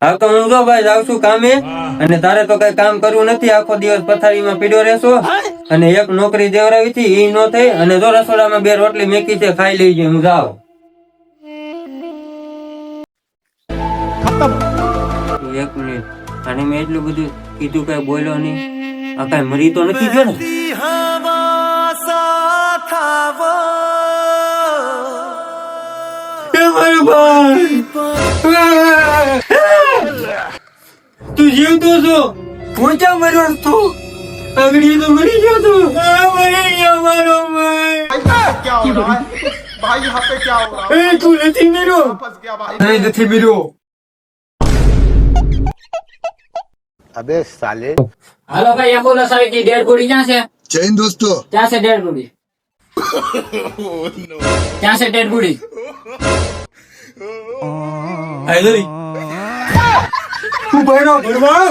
હા તો હું જો ભાઈ જાઉં છું કામે, અને તારે તો કઈ કામ કરવું નથી, આખો દિવસ પથારીમાં પીડ્યો રહેશો. અને એક નોકરી દેવરાવી હતી ઈ નો થઈ, અને જો રસોડામાં 2 રોટલી મેકી છે, ખાઈ લેજે. હું જાઉં. એક મિનિટ, અને મેં એટલું બધું કીધું, કઈ બોલ્યો નહીં. આ કઈ મરી તો નથી ગયો ને? એ મારો ભાઈ! તું જીવતો છો? હું ક્યાં મર્યો છું? આગળ તો મરી ગયો તું. મરી ગયો મારો ભાઈ. क्या हो रहा है भाई? यहाँ पे क्या हो रहा है? એ તું નથી મર્યો? फंस गया भाई. નહીં, નથી મર્યો. अबे साले હાલો ભાઈ, એમ્બ્યુલન્સ આવી ગઈ. ડેડ બોડી ક્યાં છે? જય હિન્દ દોસ્તો. ક્યાં છે ડેડ બોડી? ક્યાં છે ડેડ બોડી? આઈ લઈ. તું ભણો ભણવા.